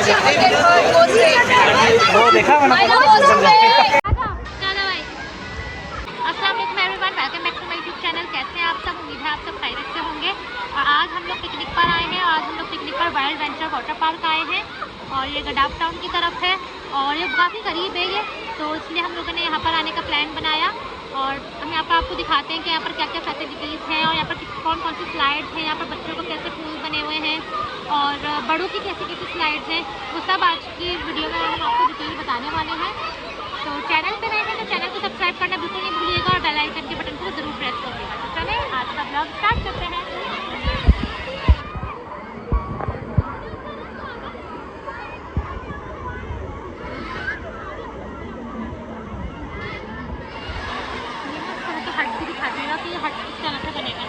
वो देखा मैंने कैसे हैं आप सब? उम्मीद है आप सब खैरियत से होंगे। और आज हम लोग पिकनिक पर आए हैं। आज हम लोग पिकनिक पर वाइल्ड वेंचर वाटर पार्क आए हैं और ये गडाफ टाउन की तरफ है और ये काफ़ी करीब है ये, तो इसलिए हम लोगों ने यहाँ पर आने का प्लान बनाया। और हम यहाँ पर आपको दिखाते हैं कि यहाँ पर क्या क्या फैसिलिटीज़ हैं और यहाँ पर कौन कौन सी स्लाइड्स हैं, यहाँ पर बच्चों को कैसे पूल बने हुए हैं और बड़ों की कैसी कैसी स्लाइड्स हैं, वो सब आज की वीडियो में हम आपको डिटेल बताने वाले हैं। तो चैनल पे नए हैं तो चैनल को सब्सक्राइब करना बिल्कुल नहीं भूलिएगा और बेल आइकन के बटन को ज़रूर प्रेस करिएगा। तो चलें आज का ब्लॉग स्टार्ट करते हैं। हट भी दिखा देगा कि ये हट किस तरह से बनेगा।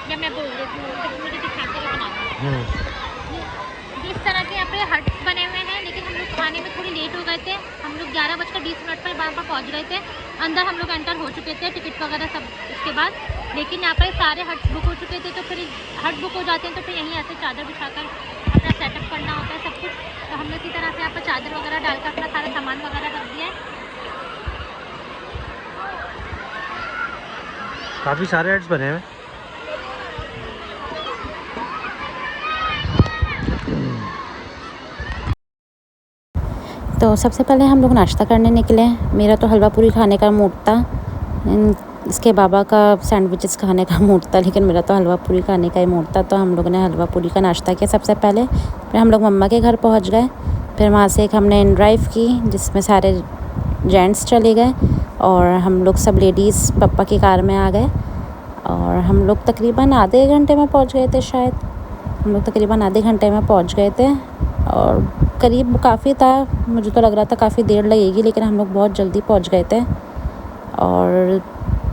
जब मैं बोल रही हूँ तो मुझे दिखाते हुए बना दो। इस तरह के यहाँ पे हट्स बने हुए हैं, लेकिन हम लोग आने में थोड़ी लेट हो गए थे। हम लोग 11:20 पर वहाँ पर पहुँच गए थे। अंदर हम लोग एंटर हो चुके थे, टिकट वगैरह सब इसके बाद। लेकिन यहाँ पर सारे हट्स बुक हो चुके थे, तो फिर हट बुक हो जाते हैं तो फिर यहीं ऐसे चादर बिछाकर अपना सेटअप करना होता है सब कुछ। तो हमने इसी तरह से यहाँ पर चादर वगैरह डालकर अपना सारा सामान वगैरह रख दिया है। काफ़ी सारे एड्स बने हैं। तो सबसे पहले हम लोग नाश्ता करने निकले। मेरा तो हलवा पूरी खाने का मूड था, इसके बाबा का सैंडविचेस खाने का मूड था, लेकिन मेरा तो हलवा पूरी खाने का ही मूड था। तो हम लोगों ने हलवा पूरी का नाश्ता किया सबसे पहले। फिर हम लोग मम्मा के घर पहुंच गए। फिर वहाँ से एक हमने इन ड्राइव की जिसमें सारे जेंट्स चले गए और हम लोग सब लेडीज़ पापा की कार में आ गए। और हम लोग तकरीबन आधे घंटे में पहुँच गए थे, शायद हम लोग तकरीबन आधे घंटे में पहुँच गए थे। और करीब काफ़ी था, मुझे तो लग रहा था काफ़ी देर लगेगी, लेकिन हम लोग बहुत जल्दी पहुंच गए थे। और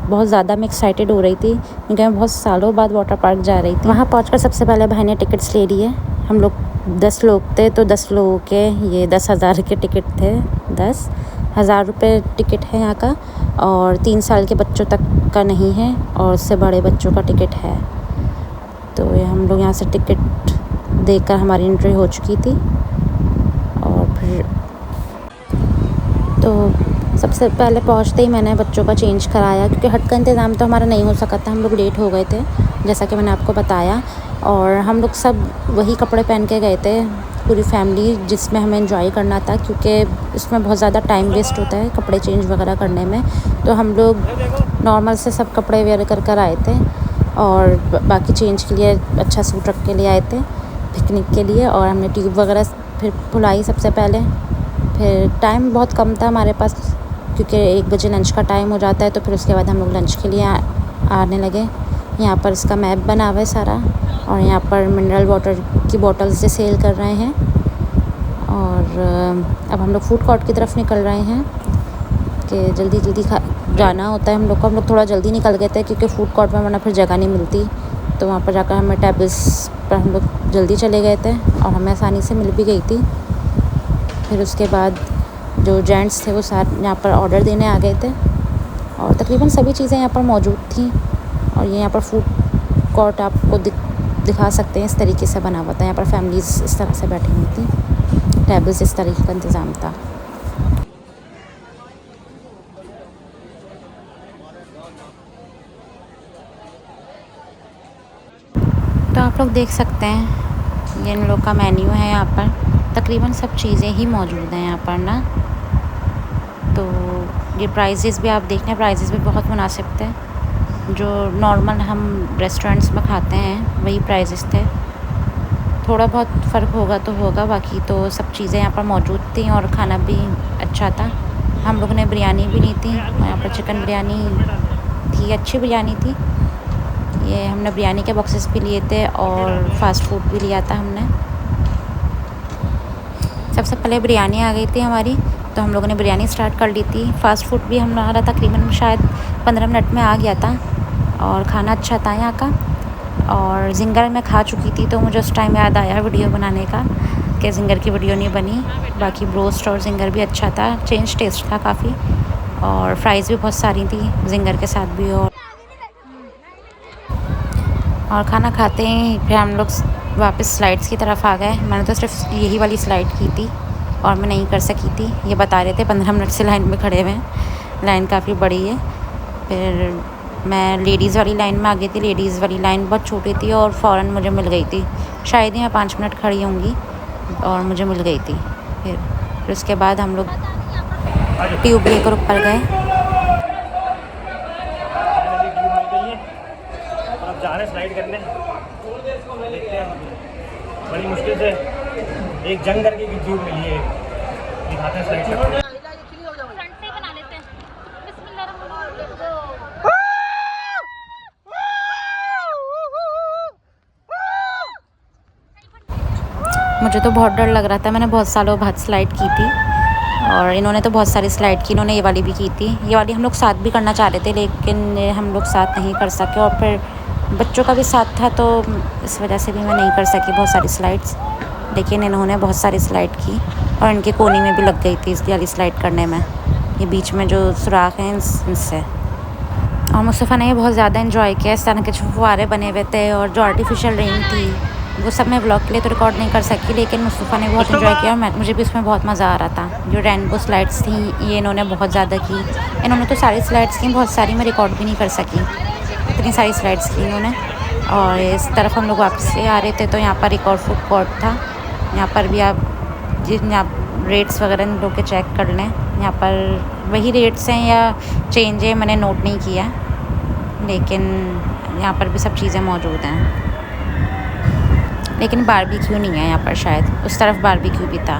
बहुत ज़्यादा मैं एक्साइटेड हो रही थी क्योंकि मैं बहुत सालों बाद वाटर पार्क जा रही थी। वहाँ पहुंचकर सबसे पहले भाई ने टिकट्स ले लिए। हम लोग 10 लोग थे, तो 10 लोगों के ये 10,000 के टिकट थे। 10,000 रुपये टिकट है यहाँ का, और 3 साल के बच्चों तक का नहीं है और उससे बड़े बच्चों का टिकट है। तो ये हम लोग यहाँ से टिकट देकर हमारी एंट्री हो चुकी थी। और फिर तो सबसे पहले पहुंचते ही मैंने बच्चों का चेंज कराया, क्योंकि हट का इंतज़ाम तो हमारा नहीं हो सका था, हम लोग लेट हो गए थे जैसा कि मैंने आपको बताया। और हम लोग सब वही कपड़े पहन के गए थे पूरी फैमिली, जिसमें हमें एंजॉय करना था, क्योंकि इसमें बहुत ज़्यादा टाइम वेस्ट होता है कपड़े चेंज वगैरह करने में। तो हम लोग नॉर्मल से सब कपड़े वेयर कर आए थे और बाकी चेंज के लिए अच्छा सूट रख के लिए आए थे पिकनिक के लिए। और हमने ट्यूब वगैरह फिर फुलाई सबसे पहले। फिर टाइम बहुत कम था हमारे पास, क्योंकि 1 बजे लंच का टाइम हो जाता है। तो फिर उसके बाद हम लोग लंच के लिए आने लगे। यहाँ पर इसका मैप बना हुआ है सारा, और यहाँ पर मिनरल वाटर की बॉटल्स से सेल कर रहे हैं। और अब हम लोग फूड कोर्ट की तरफ निकल रहे हैं कि जल्दी जल्दी जाना होता है हम लोग को। हम लोग थोड़ा जल्दी निकल गए थे क्योंकि फूड कोर्ट में वरना फिर जगह नहीं मिलती। तो वहाँ पर जाकर हमें टेबल्स पर हम लोग जल्दी चले गए थे और हमें आसानी से मिल भी गई थी। फिर उसके बाद जो जेंट्स थे वो सारे यहाँ पर ऑर्डर देने आ गए थे और तकरीबन सभी चीज़ें यहाँ पर मौजूद थी। और ये यहाँ पर फूड कोर्ट आपको दिखा सकते हैं, इस तरीके से बना हुआ था। यहाँ पर फैमिलीज़ इस तरह से बैठी हुई थी, टेबल्स इस तरीके का इंतज़ाम था। तो आप लोग देख सकते हैं ये इन लोग का मेन्यू है। यहाँ पर तकरीबन सब चीज़ें ही मौजूद हैं यहाँ पर ना। तो ये प्राइजेज़ भी आप देख रहे हैं, प्राइजेज़ भी बहुत मुनासिब थे। जो नॉर्मल हम रेस्टोरेंट्स में खाते हैं वही प्राइजेज़ थे, थोड़ा बहुत फ़र्क होगा तो होगा, बाकी तो सब चीज़ें यहाँ पर मौजूद थी और खाना भी अच्छा था। हम लोगों ने बिरयानी भी ली थी, यहाँ पर चिकन बिरयानी थी, अच्छी बिरयानी थी। ये हमने बिरयानी के बॉक्सेस भी लिए थे और फास्ट फूड भी लिया था हमने। सबसे पहले बिरयानी आ गई थी हमारी, तो हम लोगों ने बिरयानी स्टार्ट कर ली थी। फ़ास्ट फूड भी हमारा तकरीबन शायद 15 मिनट में आ गया था और खाना अच्छा था यहाँ का। और जिंगर मैं खा चुकी थी, तो मुझे उस टाइम याद आया वीडियो बनाने का कि जिंगर की वीडियो नहीं बनी। बाकी ब्रोस्ट और जिंगर भी अच्छा था, चेंज टेस्ट था काफ़ी, और फ्राइज़ भी बहुत सारी थी जिंगर के साथ भी। और खाना खाते ही फिर हम लोग वापस स्लाइड्स की तरफ आ गए। मैंने तो सिर्फ यही वाली स्लाइड की थी और मैं नहीं कर सकी थी। ये बता रहे थे 15 मिनट से लाइन में खड़े हुए हैं, लाइन काफ़ी बड़ी है। फिर मैं लेडीज़ वाली लाइन में आ गई थी। लेडीज़ वाली लाइन बहुत छोटी थी और फ़ौरन मुझे मिल गई थी। शायद ही मैं 5 मिनट खड़ी होंगी और मुझे मिल गई थी। फिर उसके बाद हम लोग ट्यूब लेकर ऊपर गए। अब जा रहे हैं स्लाइड करने। देखते हैं, बड़ी मुश्किल से एक जंग करके की ट्यूब मिली है, दिखाते हैं स्लाइड करके। फ्रंट से बना लेते हैं। मुझे तो बहुत डर लग रहा था। मैंने बहुत सालों बाद स्लाइड की थी और इन्होंने तो बहुत सारी स्लाइड की। इन्होंने ये वाली भी की थी। ये वाली हम लोग साथ भी करना चाह रहे थे लेकिन हम लोग साथ नहीं कर सके और फिर बच्चों का भी साथ था तो इस वजह से भी मैं नहीं कर सकी बहुत सारी स्लाइड्स। लेकिन इन्होंने बहुत सारी स्लाइड की और इनके कोने में भी लग गई थी इस वाली स्लाइड करने में। ये बीच में जो सुराख हैं इनसे। और मुस्तफ़ा ने बहुत ज़्यादा इन्जॉय किया। इस तरह के जो फुव्वारे बने हुए थे और जो आर्टिफिशियल रेन थी वो सब मैं व्लॉग के लिए तो रिकॉर्ड नहीं कर सकी, लेकिन मुस्तफ़ा ने बहुत इन्जॉय किया और मुझे भी उसमें बहुत मज़ा आ रहा था। जो रेनबो स्लाइड्स थी ये इन्होंने बहुत ज़्यादा की। इन्होंने तो सारी स्लाइड्स की, बहुत सारी मैं रिकॉर्ड भी नहीं कर सकी, इतनी सारी स्लाइड्स की इन्होंने। और इस तरफ हम लोग वापस से आ रहे थे तो यहाँ पर एक और फूड कोर्ट था। यहाँ पर भी आप रेट्स वगैरह इन लोग के चेक कर लें। यहाँ पर वही रेट्स हैं या चेंज है मैंने नोट नहीं किया, लेकिन यहाँ पर भी सब चीज़ें मौजूद हैं। लेकिन बारबेक्यू नहीं है यहाँ पर, शायद उस तरफ बारबेक्यू भी था।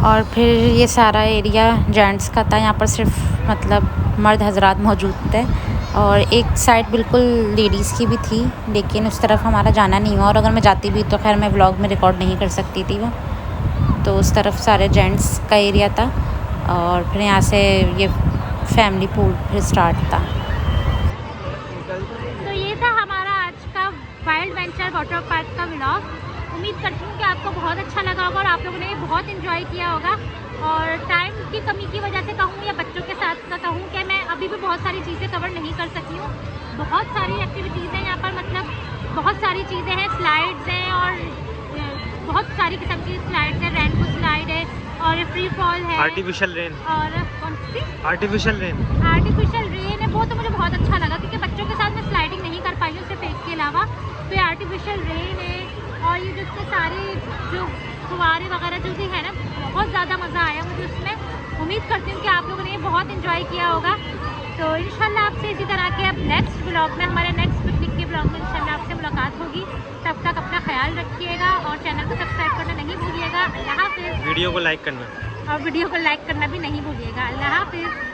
और फिर ये सारा एरिया जेंट्स का था। यहाँ पर सिर्फ मतलब मर्द हजरात मौजूद थे और एक साइड बिल्कुल लेडीज़ की भी थी, लेकिन उस तरफ हमारा जाना नहीं हुआ। और अगर मैं जाती भी तो खैर मैं व्लॉग में रिकॉर्ड नहीं कर सकती थी वो। तो उस तरफ सारे जेंट्स का एरिया था और फिर यहाँ से ये फैमिली पूल फिर स्टार्ट था। तो ये था हमारा आज का वाइल्ड वेंचर वाटर पार्क का व्लॉग। उम्मीद करती हूँ कि आपको बहुत अच्छा लगा होगा और आप लोगों ने बहुत इन्जॉय किया होगा। और टाइम की कमी की वजह से कहूँ या बच्चों के साथ का कहूँ कि मैं अभी भी बहुत सारी चीज़ें कवर नहीं कर सकी हूँ। बहुत सारी एक्टिविटीज़ हैं यहाँ पर, मतलब बहुत सारी चीज़ें हैं, स्लाइड्स हैं और बहुत सारी किस्म की स्लाइड्स हैं। रेनबो स्लाइड है और फ्री फॉल है, आर्टिफिशियल रेन। और कौन सी आर्टिफिशियल रेन है, वो तो मुझे बहुत अच्छा लगा क्योंकि बच्चों के साथ मैं स्लाइडिंग नहीं कर पाई हूँ सिर्फ एक के अलावा। तो ये आर्टिफिशियल रेन है और ये जिसके सारे जो फुव्वारे वगैरह जो भी है ना, बहुत ज़्यादा मज़ा आया मुझे उसमें। उम्मीद करती हूँ कि आप लोगों ने बहुत इन्जॉय किया होगा। तो इंशाल्लाह आपसे इसी तरह के अब नेक्स्ट ब्लॉग में, हमारे नेक्स्ट पिकनिक के ब्लॉग में इंशाल्लाह आपसे मुलाकात होगी। तब तक अपना ख्याल रखिएगा और चैनल को सब्सक्राइब करना नहीं भूलिएगा। अल्लाह हाफिज़। वीडियो को लाइक करना और वीडियो को लाइक करना भी नहीं भूलिएगा। अल्लाह हाफिज़।